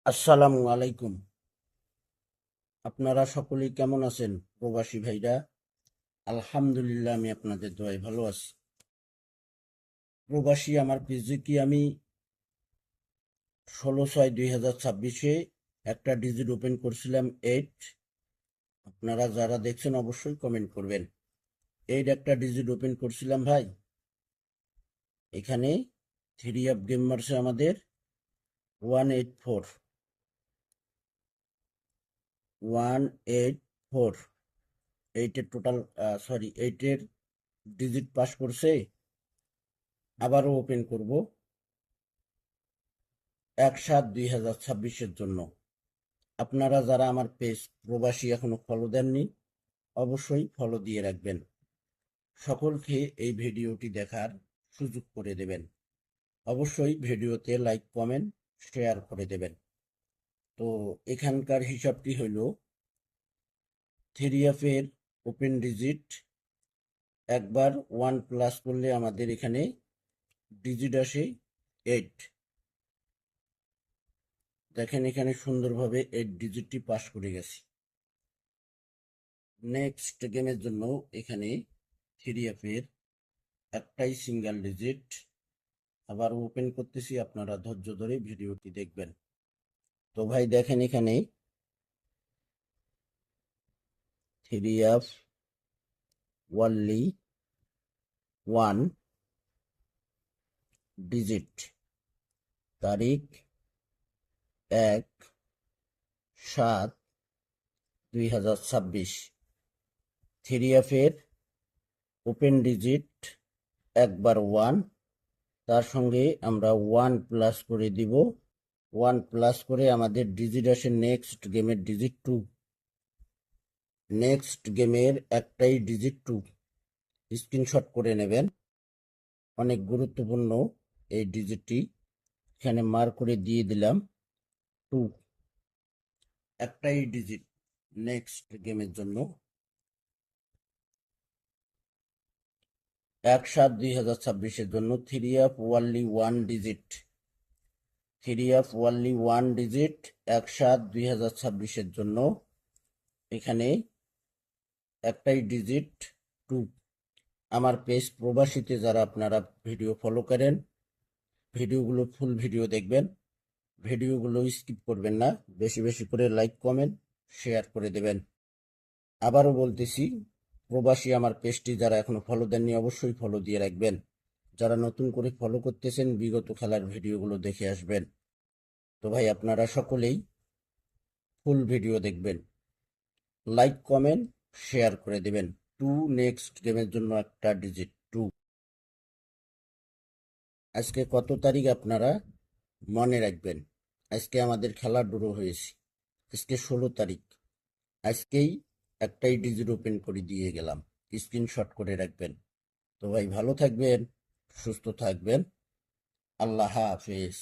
আসসালামু আলাইকুম। আপনারা সকলেই কেমন আছেন প্রবাসী ভাইরা? আলহামদুলিল্লাহ, আমি আপনাদের দোয়ায় ভালো আছি। প্রবাসী আমার পেজে কি আমি 16/6/2026 একটা ডিজিট ওপেন করছিলাম 8। আপনারা যারা দেখছেন অবশ্যই কমেন্ট করবেন। 8 একটা ডিজিট ওপেন করছিলাম ভাই। এখানে 3 গেম মারছে আমাদের 184 184 এইটের টোটাল, সরি, 8-এর ডিজিট পাস করছে। আবারও ওপেন করব 1/7/2026 জন্য। আপনারা যারা আমার পেজ প্রবাসী এখনো ফলো দেননি, অবশ্যই ফলো দিয়ে রাখবেন। সকলকে এই ভিডিওটি দেখার সুযোগ করে দেবেন। অবশ্যই ভিডিওতে লাইক, কমেন্ট, শেয়ার করে দেবেন। তো এখানকার হিসাবটি হইল 3 এর ওপেন ডিজিট একবার 1 প্লাস করলে আমাদের এখানে ডিজিট আসে 8। দেখেন এখানে সুন্দরভাবে 8 ডিজিটটি পাস করে গেছি। নেক্সট গেমের জন্য এখানে 3 এর একটাই সিঙ্গেল ডিজিট আবার ওপেন করতেছি, আপনারা ধৈর্য ধরে ভিডিওটি দেখবেন। তো ভাই দেখেন এখানে 3 ওয়ানলি 1 ডিজিট, তারিখ 1/7/2026। 3 এর ওপেন ডিজিট একবার 1, তার সঙ্গে আমরা 1 প্লাস করে দিব। 1 প্লাস করে আমাদের ডিজিট আসে নেক্সট গেমের ডিজিট 2। নেক্সট গেমের একটাই ডিজিট 2, স্ক্রিনশট করে নেবেন। অনেক গুরুত্বপূর্ণ এই ডিজিটটি, এখানে মার্ক করে দিয়ে দিলাম 2। একটাই ডিজিট নেক্সট গেমের জন্য 1/7/2026 জন্য 3 ডিজিট 1/7/2026 জন্য এখানে একটাই ডিজিট 2। আমার পেজ প্রবাসীতে যারা আপনারা ভিডিও ফলো করেন, ভিডিওগুলো ফুল ভিডিও দেখবেন, ভিডিওগুলো স্কিপ করবেন না। বেশি বেশি করে লাইক, কমেন্ট, শেয়ার করে দেবেন। আবারও বলতেছি, প্রবাসী আমার পেজটি যারা এখনো ফলো দেননি অবশ্যই ফলো দিয়ে রাখবেন। যারা নতুন করে ফলো করতেছেন বিগত খেলার ভিডিওগুলো দেখে আসবেন। তো ভাই আপনারা সকলেই ফুল ভিডিও দেখবেন, লাইক, কমেন্ট, শেয়ার করে দেবেন। 2 নেক্সট গেমের জন্য একটা ডিজিট 2। আজকে কত তারিখ আপনারা মনে রাখবেন। আজকে আমাদের খেলা ড্র হয়েছে, আজকে 16 তারিখ। আজকেই একটাই ডিজিট ওপেন করে দিয়ে গেলাম, স্ক্রিনশট করে রাখবেন। তো ভাই ভালো থাকবেন, সুস্থ থাকবেন। আল্লাহ হাফেজ।